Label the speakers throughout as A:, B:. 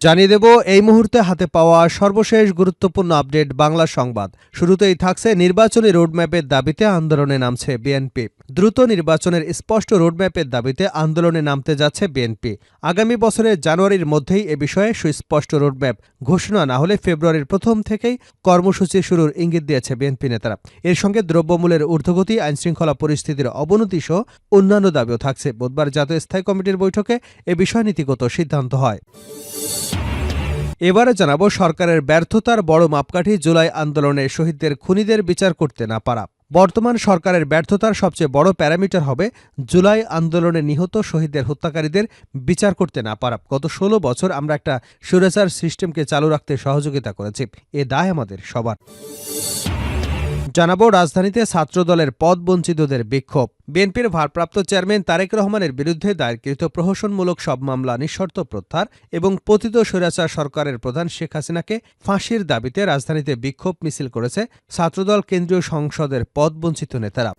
A: জানিয়ে দেব এই মুহূর্তে হাতে পাওয়া সর্বশেষ গুরুত্বপূর্ণ আপডেট বাংলা সংবাদ। শুরুতেই থাকছে নির্বাচনী রোডম্যাপের দাবিতে আন্দোলনে নামছে বিএনপি। দ্রুত নির্বাচনের স্পষ্ট রোডম্যাপের দাবিতে আন্দোলনে নামতে যাচ্ছে বিএনপি। আগামী বছরের জানুয়ারির মধ্যেই এ বিষয়ে সুস্পষ্ট রোডম্যাপ ঘোষণা না হলে ফেব্রুয়ারির প্রথম থেকেই কর্মসূচি শুরুর ইঙ্গিত দিয়েছে বিএনপি নেতারা। এর সঙ্গে দ্রব্যমূল্যের ঊর্ধ্বগতি, আইনশৃঙ্খলা পরিস্থিতির অবনতি সহ অন্যান্য দাবিও থাকছে। বুধবার জাতীয় স্থায়ী কমিটির বৈঠকে এ বিষয়ে নীতিগত সিদ্ধান্ত হয়। এবারে জানাবো সরকারের ব্যর্থতার বড় মাপকাঠি জুলাই আন্দোলনে শহীদদের খুনিদের বিচার করতে না পারা। বর্তমান সরকারের ব্যর্থতার সবচেয়ে বড় প্যারামিটার হবে জুলাই আন্দোলনে নিহত শহীদদের হত্যাকারীদের বিচার করতে না পারা। গত ১৬ বছর আমরা একটা স্বৈরাচার সিস্টেমকে চালু রাখতে সহযোগিতা করেছি, এ দায় আমাদের সবার। জানাবো রাজধানীতে ছাত্রদলের পদবঞ্চিতদের বিক্ষোভ। বিএনপির ভারপ্রাপ্ত চেয়ারম্যান তারেক রহমানের বিরুদ্ধে দায়েরকৃত প্রহসনমূলক সব মামলা নিঃশর্ত প্রত্যাহার এবং পতিত স্বৈরাচার সরকারের প্রধান শেখ হাসিনাকে ফাঁসির দাবিতে রাজধানীতে বিক্ষোভ মিছিল করেছে ছাত্রদল কেন্দ্রীয় সংসদের পদবঞ্চিত নেতারা।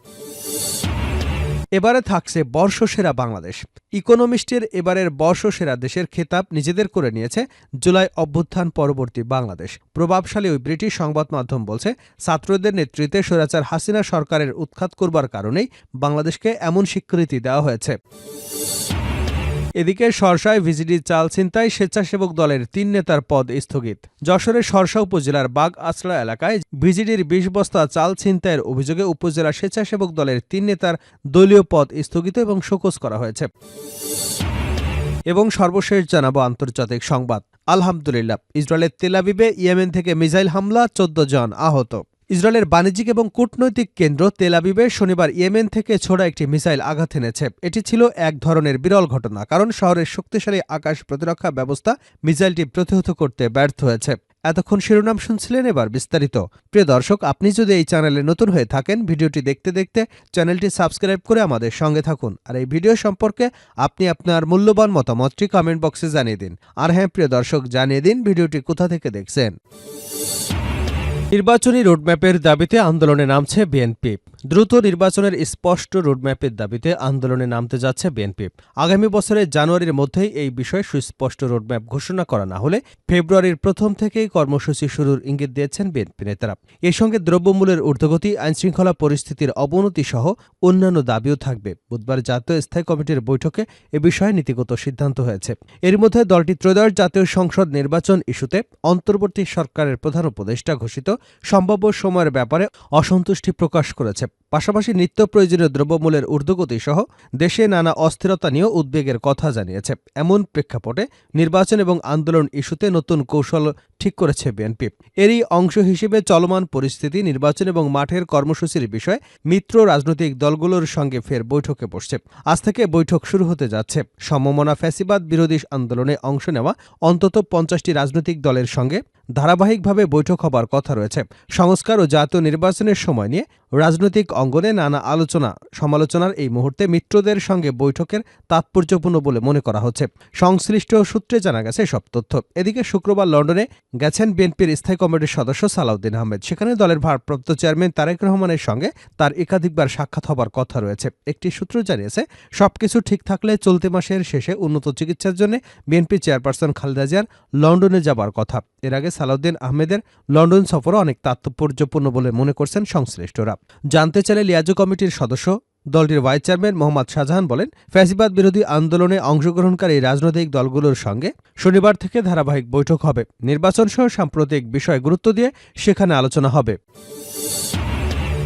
A: এবারে থাকছে বর্ষসেরা বাংলাদেশ। ইকোনমিস্টের এবারের বর্ষসেরা দেশের খেতাব নিজেদের করে নিয়েছে জুলাই অভ্যুত্থান পরবর্তী বাংলাদেশ। প্রভাবশালী ওই ব্রিটিশ সংবাদ মাধ্যম বলছে, ছাত্রদের নেতৃত্বে স্বৈরাচার হাসিনা সরকারের উৎখাত করবার কারণেই বাংলাদেশকে এমন স্বীকৃতি দেওয়া হয়েছে। এদিকে শর্ষায় ভিজিডি চাল ছিনতাই, স্বেচ্ছাসেবক দলের ৩ নেতার পদ স্থগিত। যশোরের শর্ষা উপজেলার বাগ আছড়া এলাকায় ভিজিডির ২০ বস্তা চাল ছিনতাইয়ের অভিযোগে উপজেলা স্বেচ্ছাসেবক দলের ৩ নেতার দলীয় পদ স্থগিত এবং শোকজ করা হয়েছে। এবং সর্বশেষ জানাবো আন্তর্জাতিক সংবাদ। আলহামদুলিল্লাহ, ইসরায়েলের তেল আবিবে ইয়েমেন থেকে মিসাইল হামলা, ১৪ জন আহত। ইসরায়েলের বাণিজ্যিক এবং কূটনৈতিক কেন্দ্র তেল আবিবে শনিবার ইয়েমেন থেকে ছোড়া একটি মিসাইল আঘাত এনেছে। এটি ছিল এক ধরনের বিরল ঘটনা, কারণ শহরের শক্তিশালী আকাশ প্রতিরক্ষা ব্যবস্থা মিসাইলটি প্রতিহত করতে ব্যর্থ হয়েছে। এতক্ষণ শিরোনাম শুনছিলেন, এবার বিস্তারিত। প্রিয় দর্শক, আপনি যদি এই চ্যানেলে নতুন হয়ে থাকেন, ভিডিওটি দেখতে দেখতে চ্যানেলটি সাবস্ক্রাইব করে আমাদের সঙ্গে থাকুন। আর এই ভিডিও সম্পর্কে আপনি আপনার মূল্যবান মতামতটি কমেন্ট বক্সে জানিয়ে দিন। আর হ্যাঁ প্রিয় দর্শক, জানিয়ে দিন ভিডিওটি কোথা থেকে দেখছেন। নির্বাচনী রোডম্যাপের দাবিতে আন্দোলনে নামছে বিএনপি। দ্রুত নির্বাচনের স্পষ্ট রোডম্যাপের দাবিতে আন্দোলনে নামতে যাচ্ছে বিএনপি। আগামী বছরের জানুয়ারির মধ্যেই এই বিষয়ে সুস্পষ্ট রোডম্যাপ ঘোষণা করা না হলে ফেব্রুয়ারির প্রথম থেকেই কর্মসূচি শুরুর ইঙ্গিত দিয়েছেন বিএনপি নেতারা। এর সঙ্গে দ্রব্যমূল্যের ঊর্ধ্বগতি, আইনশৃঙ্খলা পরিস্থিতির অবনতি সহ অন্যান্য দাবিও থাকবে। বুধবার জাতীয় স্থায়ী কমিটির বৈঠকে এ বিষয়ে নীতিগত সিদ্ধান্ত হয়েছে। এর মধ্যে দলটি ত্রয়োদশ জাতীয় সংসদ নির্বাচন ইস্যুতে অন্তর্বর্তী সরকারের প্রধান উপদেষ্টা ঘোষিত সম্ভাব্য সময়ের ব্যাপারে অসন্তুষ্টি প্রকাশ করেছে। পাশাপাশি নিত্য প্রয়োজনীয় দ্রব্যমূল্যের ঊর্ধ্বগতি সহ দেশে নানা অস্থিরতা নিয়েও উদ্বেগের কথা জানিয়েছে। এমন প্রেক্ষাপটে নির্বাচন এবং আন্দোলন ইস্যুতে নতুন কৌশল ঠিক করেছে বিএনপি। এরই অংশ হিসেবে চলমান পরিস্থিতি, নির্বাচন এবং মাঠের কর্মসূচির বিষয়ে মিত্র রাজনৈতিক দলগুলোর সঙ্গে ফের বৈঠকে বসছে। আজ থেকে বৈঠক শুরু হতে যাচ্ছে। সমমনা ফ্যাসিবাদ বিরোধী আন্দোলনে অংশ নেওয়া অন্তত ৫০টি রাজনৈতিক দলের সঙ্গে ধারাবাহিকভাবে বৈঠক হবার কথা রয়েছে। সংস্কার ও জাতীয় নির্বাচনের সময় নিয়ে রাজনৈতিক অঙ্গনে নানা আলোচনা সমালোচনার এই মুহূর্তে মিত্রদের সঙ্গে বৈঠকের তাৎপর্যপূর্ণ বলে মনে করা হচ্ছে। সংশ্লিষ্ট সূত্রে জানা গেছে সব তথ্য। এদিকে শুক্রবার লন্ডনে গেছেন বিএনপির স্থায়ী কমিটির সদস্য সালাউদ্দিন আহমেদ। সেখানে দলের ভারপ্রাপ্ত চেয়ারম্যান তারেক রহমানের সঙ্গে তার একাধিকবার সাক্ষাৎ হবার কথা রয়েছে। একটি সূত্র জানিয়েছে, সবকিছু ঠিক থাকলে চলতি মাসের শেষে উন্নত চিকিৎসার জন্য বিএনপি চেয়ারপারসন খালেদা জিয়ার লন্ডনে যাবার কথা। এর আগে সালাউদ্দিন আহমেদের লন্ডন সফরও অনেক তাৎপর্যপূর্ণ বলে মনে করছেন সংশ্লিষ্টরা। জানতে চাইলে লিয়াজো কমিটির সদস্য দলটির ভাইস চেয়ারম্যান মোহাম্মদ শাহজাহান বলেন, ফ্যাসিবাদ বিরোধী আন্দোলনে অংশগ্রহণকারী রাজনৈতিক দলগুলোর সঙ্গে শনিবার থেকে ধারাবাহিক বৈঠক হবে। নির্বাচন সহ সাম্প্রতিক বিষয়ে গুরুত্ব দিয়ে সেখানে আলোচনা হবে।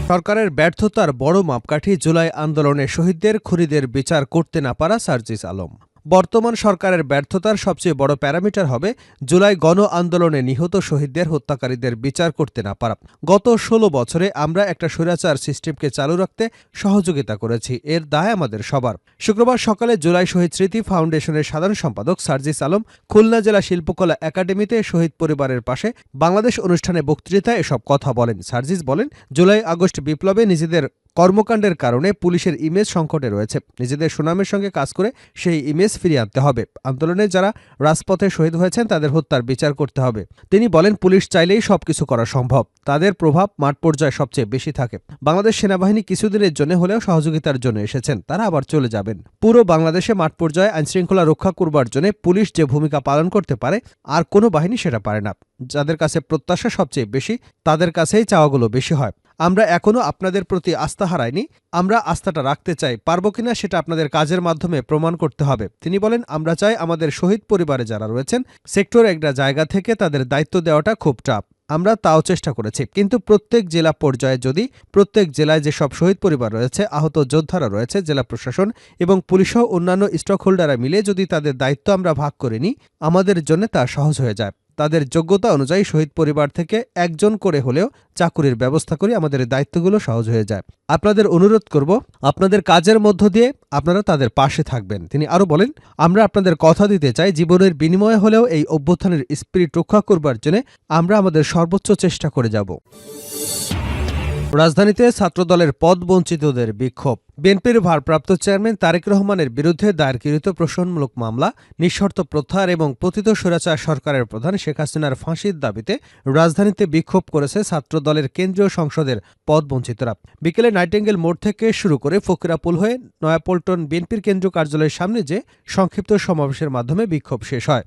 A: সরকারের ব্যর্থতার বড় মাপকাঠি জুলাই আন্দোলনে শহীদদের খুনিদের বিচার করতে না পারা সার্জিস আলম। বর্তমান সরকারের ব্যর্থতার সবচেয়ে বড় প্যারামিটার হবে জুলাই গণ আন্দোলনে নিহত শহীদদের হত্যাকারীদের বিচার করতে না পারা। গত ১৬ বছরে আমরা একটা স্বৈরাচার সিস্টেমকে চালু রাখতে সহযোগিতা করেছি, এর দায় আমাদের সবার। শুক্রবার সকালে জুলাই শহীদ স্মৃতি ফাউন্ডেশনের সাধারণ সম্পাদক সার্জিস আলম খুলনা জেলা শিল্পকলা একাডেমিতে শহীদ পরিবারের পাশে বাংলাদেশ অনুষ্ঠানে বক্তৃতায় এসব কথা বলেন। সার্জিস বলেন, জুলাই আগস্ট বিপ্লবে নিজেদের কর্মকাণ্ডের কারণে পুলিশের ইমেজ সংকটে রয়েছে। নিজেদের সুনামের সঙ্গে কাজ করে সেই ইমেজ ফিরিয়ে আনতে হবে। আন্দোলনে যারা রাজপথে শহীদ হয়েছেন তাদের হত্যার বিচার করতে হবে। তিনি বলেন, পুলিশ চাইলেই সবকিছু করা সম্ভব। তাদের প্রভাব মাঠ পর্যায়ে সবচেয়ে বেশি থাকে। বাংলাদেশ সেনাবাহিনী কিছুদিনের জন্য হলেও সহযোগিতার জন্য এসেছেন, তারা আবার চলে যাবেন। পুরো বাংলাদেশে মাঠ পর্যায়ে আইনশৃঙ্খলা রক্ষা করবার জন্য পুলিশ যে ভূমিকা পালন করতে পারে আর কোনো বাহিনী সেটা পারে না। যাদের কাছে প্রত্যাশা সবচেয়ে বেশি তাদের কাছেই চাওয়াগুলো বেশি হয়। আমরা এখনো আপনাদের প্রতি আস্থা হারাইনি। আমরা আস্থাটা রাখতে চাই, পারবো কিনা সেটা আপনাদের কাজের মাধ্যমে প্রমাণ করতে হবে। তিনি বলেন, আমরা চাই আমাদের শহীদ পরিবারে যারা রয়েছেন সেক্টর একটা জায়গা থেকে তাদের দায়িত্ব দেওয়াটা খুব টাফ। আমরা তাও চেষ্টা করেছি, কিন্তু প্রত্যেক জেলা পর্যায়ে যদি প্রত্যেক জেলায় যেসব শহীদ পরিবার রয়েছে, আহত যোদ্ধারা রয়েছে, জেলা প্রশাসন এবং পুলিশসহ অন্যান্য স্টক হোল্ডাররা মিলে যদি তাদের দায়িত্ব আমরা ভাগ করে নিই, আমাদের জন্য তা সহজ হয়ে যায়। তাদের যোগ্যতা অনুযায়ী শহীদ পরিবার থেকে একজন করে হলেও চাকুরির ব্যবস্থা করি, আমাদের দায়িত্বগুলো সহজ হয়ে যায়। আপনাদের অনুরোধ করব, আপনাদের কাজের মধ্য দিয়ে আপনারা তাদের পাশে থাকবেন। তিনি আরও বলেন, আমরা আপনাদের কথা দিতে চাই, জীবনের বিনিময়ে হলেও এই অভ্যুত্থানের স্পিরিট রক্ষা করবার জন্য আমরা আমাদের সর্বোচ্চ চেষ্টা করে যাব। রাজধানীতে ছাত্রদলের পদবঞ্চিতদের বিক্ষোভ। বিএনপির ভারপ্রাপ্ত চেয়ারম্যান তারেক রহমানের বিরুদ্ধে দায়েরকৃত প্রশ্নমূলক মামলা নিঃশর্ত প্রত্যাহার এবং পতিত স্বৈরাচার সরকারের প্রধান শেখ হাসিনার ফাঁসির দাবিতে রাজধানীতে বিক্ষোভ করেছে ছাত্রদলের কেন্দ্রীয় সংসদের পদবঞ্চিতরা। বিকেলে নাইটিঙ্গেল মোড় থেকে শুরু করে ফকিরাপুল হয়ে নয়াপল্টন বিএনপির কেন্দ্রীয় কার্যালয়ের সামনে যে সংক্ষিপ্ত সমাবেশের মাধ্যমে বিক্ষোভ শেষ হয়।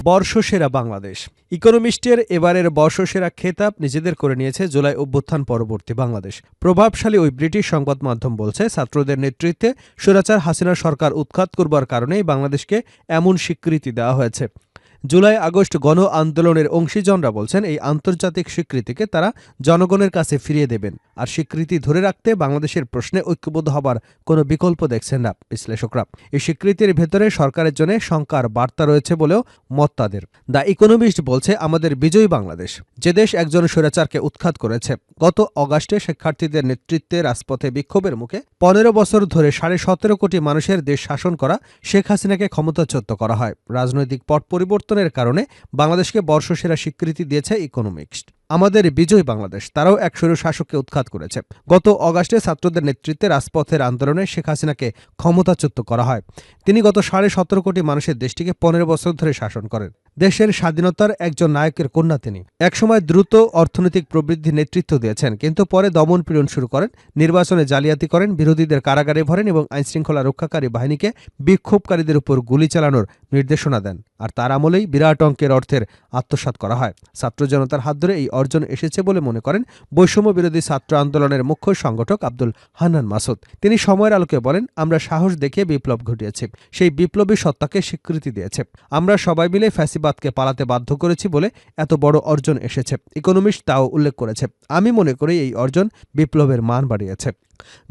A: বর্ষসেরা বাংলাদেশ। ইকোনমিস্টের এবারের বর্ষসেরা খেতাব নিজেদের করে নিয়েছে জুলাই অভ্যুত্থান পরবর্তী বাংলাদেশ। প্রভাবশালী ওই ব্রিটিশ সংবাদ মাধ্যম বলছে, ছাত্রদের নেতৃত্বে স্বৈরাচার হাসিনা সরকার উৎখাত করবার কারণেই বাংলাদেশকে এমন স্বীকৃতি দেওয়া হয়েছে। জুলাই আগস্ট গণ আন্দোলনের অংশীজনরা বলছেন, এই আন্তর্জাতিক স্বীকৃতিকে তারা জনগণের কাছে ফিরিয়ে দেবেন। আর স্বীকৃতি ধরে রাখতে বাংলাদেশের প্রশ্নে ঐক্যবদ্ধ হবার কোনো বিকল্প দেখছেন না বিশ্লেষকরা। এই স্বীকৃতির ভেতরে সরকারের জন্য শঙ্কার বার্তা রয়েছে বলেও মত তাদের। দ্য ইকোনমিস্ট বলছে, আমাদের বিজয়ী বাংলাদেশ, যে দেশ একজন স্বৈরাচারকে উৎখাত করেছে। গত অগাস্টে শিক্ষার্থীদের নেতৃত্বে রাজপথে বিক্ষোভের মুখে 15 বছর ধরে 17.5 কোটি মানুষের দেশ শাসন করা শেখ হাসিনাকে ক্ষমতাচ্যুত করা হয়। রাজনৈতিক পট পরিবর্তনের কারণে বাংলাদেশকে বর্ষসেরা স্বীকৃতি দিয়েছে ইকোনমিস্ট। আমাদের বিজয় বাংলাদেশ, তারাও এক স্বৈর শাসককে উৎখাত করেছে। গত অগাস্টে ছাত্রদের নেতৃত্বে রাজপথের আন্দোলনে শেখ হাসিনাকে ক্ষমতাচ্যুত করা হয়। তিনি গত 17.5 কোটি মানুষের দেশটিকে 15 বছর ধরে শাসন করেন। দেশের স্বাধীনতার একজন নায়কের কন্যা তিনি। একসময় দ্রুত অর্থনৈতিক প্রবৃদ্ধি নেতৃত্ব দিয়েছেন, কিন্তু পরে দমন পীড়ন শুরু করেন, নির্বাচনে জালিয়াতি করেন, বিরোধীদের কারাগারে ভরেন এবং আইনশৃঙ্খলা রক্ষাকারী বাহিনীকে বিক্ষোভকারীদের উপর গুলি চালানোর নির্দেশনা দেন। আর তার আমলেই বিরাট অঙ্কের অর্থের আত্মসাৎ করা হয়। ছাত্র জনতার হাত ধরে এই অর্জন এসেছে বলে মনে করেন বৈষম্য বিরোধী ছাত্র আন্দোলনের মুখ্য সংগঠক আব্দুল হান্নান মাসুদ। তিনি সময়ের আলোকে বলেন, আমরা সাহস দেখিয়ে বিপ্লব ঘটিয়েছি, সেই বিপ্লবী সত্তাকে স্বীকৃতি দিয়েছে। আমরা সবাই মিলে ফ্যাসিবাদকে পালাতে বাধ্য করেছি বলে এত বড় অর্জন এসেছে। ইকোনমিস্ট তাও উল্লেখ করেছে। আমি মনে করি এই অর্জন বিপ্লবের মান বাড়িয়েছে।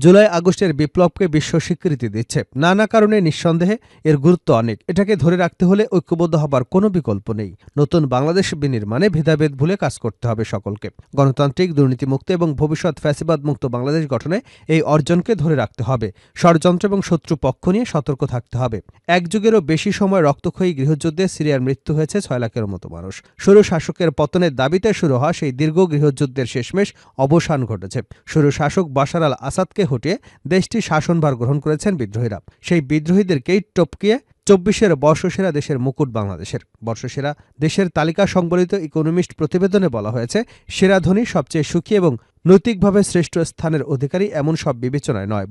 A: জুলাই আগস্টের বিপ্লবকে বিশ্ব স্বীকৃতি দিচ্ছে। নানা কারণে নিঃসন্দেহে এর গুরুত্ব অনেক। এটাকে ধরে রাখতে হলে ঐক্যবদ্ধ হবার কোনো বিকল্প নেই। নতুন বাংলাদেশ বিনির্মাণে ভেদাভেদ ভুলে কাজ করতে হবে সকলকে। গণতান্ত্রিক, দুর্নীতিমুক্ত এবং ভবিষ্যৎ ফ্যাসিবাদ মুক্ত বাংলাদেশ গঠনে এই অর্জনকে ধরে রাখতে হবে। ষড়যন্ত্র এবং শত্রু পক্ষ নিয়ে সতর্ক থাকতে হবে। এক যুগেরও বেশি সময় রক্তক্ষয়ী গৃহযুদ্ধে সিরিয়ার মৃত্যু হয়েছে 6 লাখেরও মতো মানুষ। স্বৈর শাসকের পতনের দাবিতে শুরু হওয়া সেই দীর্ঘ গৃহযুদ্ধের শেষমেশ অবসান ঘটেছে। স্বৈর শাসক বাশার আল আসাদকে হটিয়ে দেশটি শাসনভার গ্রহণ করেছেন বিদ্রোহীরা। সেই বিদ্রোহীদেরকেই টপকিয়ে 24-এর বর্ষসেরা দেশের মুকুট বাংলাদেশের। বর্ষসেরা দেশের তালিকা সংবলিত ইকোনমিস্ট প্রতিবেদনে বলা হয়েছে, সেরা ধনী, সবচেয়ে সুখী এবং নৈতিকভাবে শ্রেষ্ঠ স্থানের অধিকারী এমন সব বিবেচনায় নয়,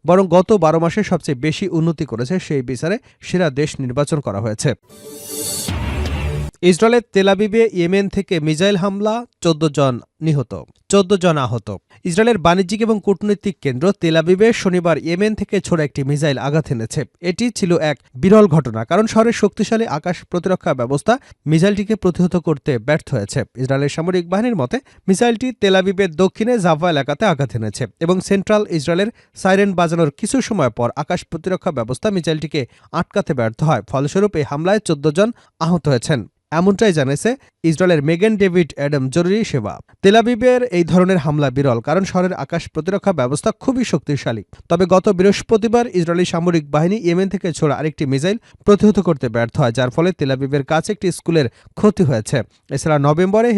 A: বরং গত 12 মাসে সবচেয়ে বেশি উন্নতি করেছে সেই বিচারে সেরা দেশ নির্বাচন করা হয়েছে। ইসরায়েলের তেল আবিবে ইয়েমেন থেকে মিসাইল হামলা, 14 জন নিহত, 14 জন আহত। ইসরায়েলের বাণিজ্যিক এবং কূটনৈতিক কেন্দ্র তেল আবিবে শনিবার ইয়েমেন থেকে ছোড়া একটি মিসাইল আঘাত এনেছে। এটি ছিল এক বিরল ঘটনা, কারণ শহরের শক্তিশালী আকাশ প্রতিরক্ষা ব্যবস্থা মিসাইলটিকে প্রতিহত করতে ব্যর্থ হয়েছে। ইসরায়েলের সামরিক বাহিনীর মতে মিসাইলটি তেল আবিবের দক্ষিণে জাভা এলাকাতে আঘাত এনেছে এবং সেন্ট্রাল ইসরায়েলের সাইরেন বাজানোর কিছু সময় পর আকাশ প্রতিরক্ষা ব্যবস্থা মিসাইলটিকে আটকাতে ব্যর্থ হয়। ফলস্বরূপ এই হামলায় 14 জন আহত হয়েছেন, এমনটাই জানিয়েছে ইসরায়েলের মেগান ডেভিড অ্যাডাম জরুরি সেবা। তেল আবিবের এই ধরনের হামলা বিরল, কারণ শহরের আকাশ প্রতিরক্ষা ব্যবস্থা খুবই শক্তিশালী। তবে গত বৃহস্পতিবার ইসরায়েলি সামরিক বাহিনী ইয়েমেন থেকে ছোড়া আরেকটি মিসাইল প্রতিহত করতে ব্যর্থ হয়, যার ফলে তেল আবিবের কাছে একটি স্কুলের ক্ষতি হয়েছে। এছাড়া নভেম্বরে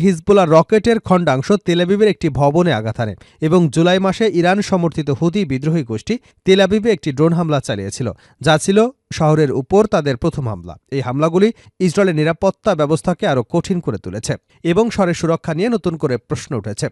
A: হিজবুল্লাহ রকেটের খণ্ডাংশ তেল আবিবের একটি ভবনে আঘাত হানে এবং জুলাই মাসে ইরান সমর্থিত হুতি বিদ্রোহী গোষ্ঠী তেল আবিবে একটি ড্রোন হামলা চালিয়েছিল, যা ছিল শহরের উপর তাদের প্রথম হামলা। এই হামলাগুলি ইসরায়েলের নিরাপত্তা ব্যবস্থাকে আরও কঠিন করে তুলেছে এবং শহরের সুরক্ষা নিয়ে নতুন করে প্রশ্ন উঠেছে।